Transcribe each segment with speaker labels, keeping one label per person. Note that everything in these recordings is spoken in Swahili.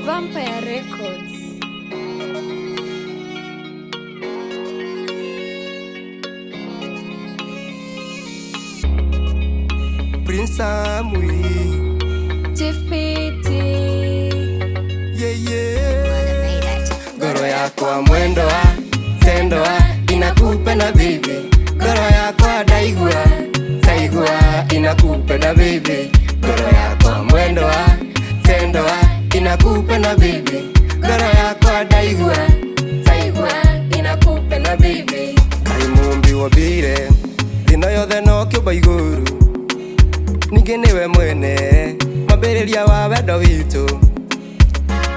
Speaker 1: Vampire Records.
Speaker 2: Prince Amui,
Speaker 1: Chief PT.
Speaker 2: yeah yeah. Goro yako mwendo wa tendo wa inakupenda baby. Goro yako daigua taigua inakupenda baby. Goro yako mwendo wa tendo wa inakupenda baby. Goro yako daigua taigua inakupenda baby. Kaimumbi wabire dino yothe no kiuba iguru. Ninge niwe mwene mambĩrĩria wa wendo witũ.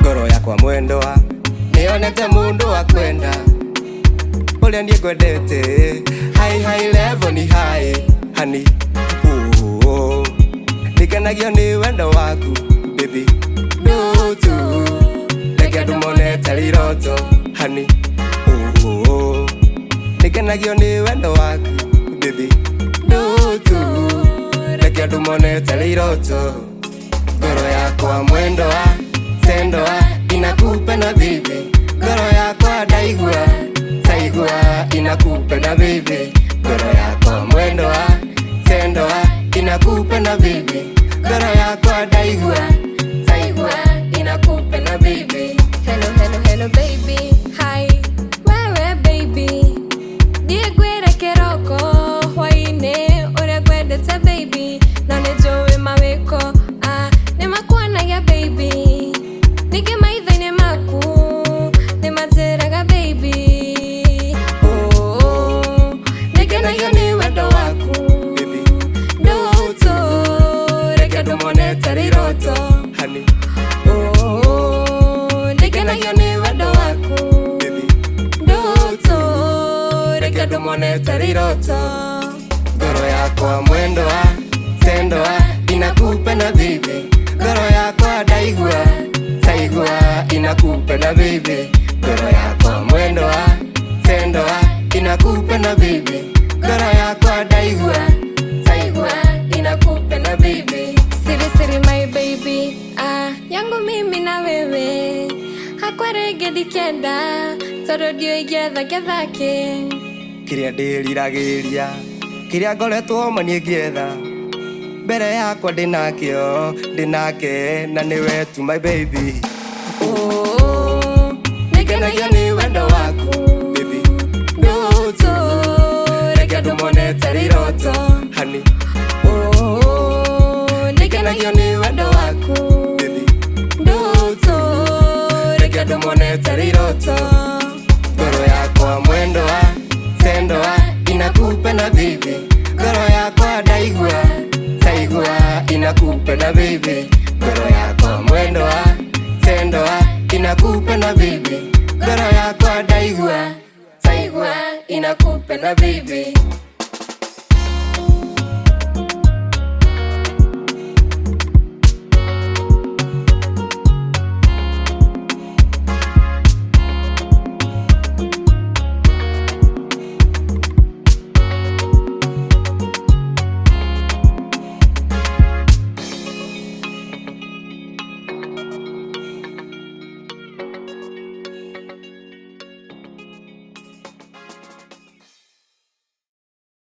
Speaker 2: Ngoro yakwa mwendo wa nĩonete mũndũ wa kwenda ũrĩa niĩ ngwendete. High level ni high honey. Ndikenagio nĩ wendo waku baby. Ndutu reke ndũmonete riroto honey. Ndikenagio nĩ wendo waku baby. Ndutu reke ndũmonete riroto. Ngoro yakwa mwendo wa tendo wa inakupenda baby. Ngoro yakwa daigua taigua inakupenda baby. Ngoro yakwa mwendo wa tendo wa inakupenda baby. Ngoro yakwa daigua taigua inakupenda baby.
Speaker 1: Hello baby. Hi. Wewe baby. Die gwire keroko hwaine ure gwendete baby. Na nejowe maweko nemakuana ya baby. Nige maithaine maku nemazeraga baby. Nikenagio nĩ wendo waku
Speaker 2: baby.
Speaker 1: ndutu reke ndũmonete riroto
Speaker 2: Honey
Speaker 1: nikenagio nĩ wendo waku
Speaker 2: baby.
Speaker 1: ndutu reke ndũmonete riroto.
Speaker 2: Ngoro yakwa mwendo wa tendo wa inakupenda baby. Ngoro yakwa daigua taigua inakupenda baby. Ngoro yakwa mwendo wa tendo wa inakupenda baby. Ngoro yakwa daigua
Speaker 1: Taigua inakupenda baby. Siri my baby. Yangu mimi na wewe hakwa rĩngĩ ndikenda tondũ ndiũĩ gethake.
Speaker 2: kĩrĩa ndĩriragĩria kĩrĩa ngoretwo ma niĩ ngĩetha mbere yakwa ndĩnake na nĩwe tu my baby.
Speaker 1: Nikenagio nĩ wendo waku
Speaker 2: Baby
Speaker 1: ndutu reke ndũmonete riroto
Speaker 2: honey.
Speaker 1: nikenagio nĩ wendo waku
Speaker 2: Baby
Speaker 1: ndutu reke ndũmonete riroto.
Speaker 2: ngoro yakwa mwendo wa tendo wa inakupenda baby. Ngoro yakwa daigua taigua inakupenda baby. Ngoro yakwa mwendo wa tendo wa inakupenda baby. Ngoro yakwa daigua
Speaker 1: Taigua inakupenda baby.